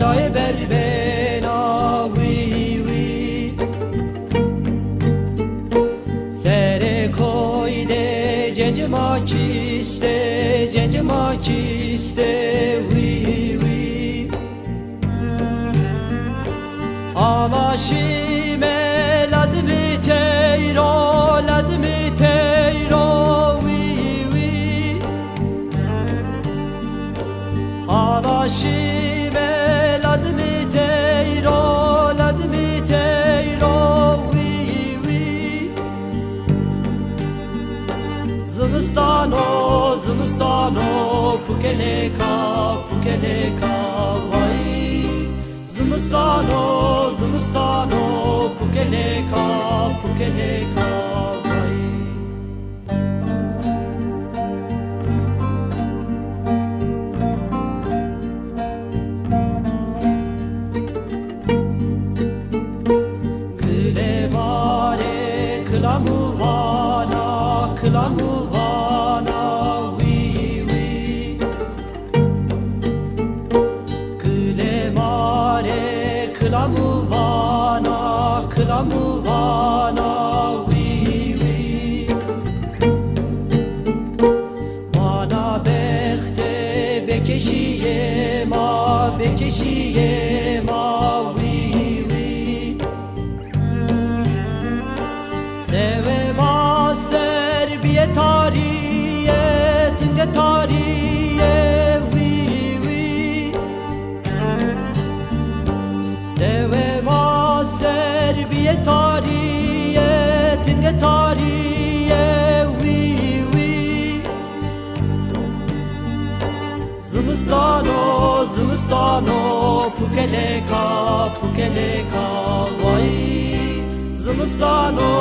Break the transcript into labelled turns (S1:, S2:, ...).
S1: دای بربنا وی وی سر کویده جنج ما کیسته وی وی آواشیمه لازمی تیرو وی وی آواشیمه لازمی تیرو وی وی زمستانو پوکلکا وای زمستانو پوکلکا وای گله باره کلاموانا وی وی گله باره کلاموانا وی وی وانا بخته بکشیه ما وی وی سوه ما سر بیه تاریه وی وی سوه ما سر بیه تاریه وی وی زمستانو پوکلکا وای زمستانو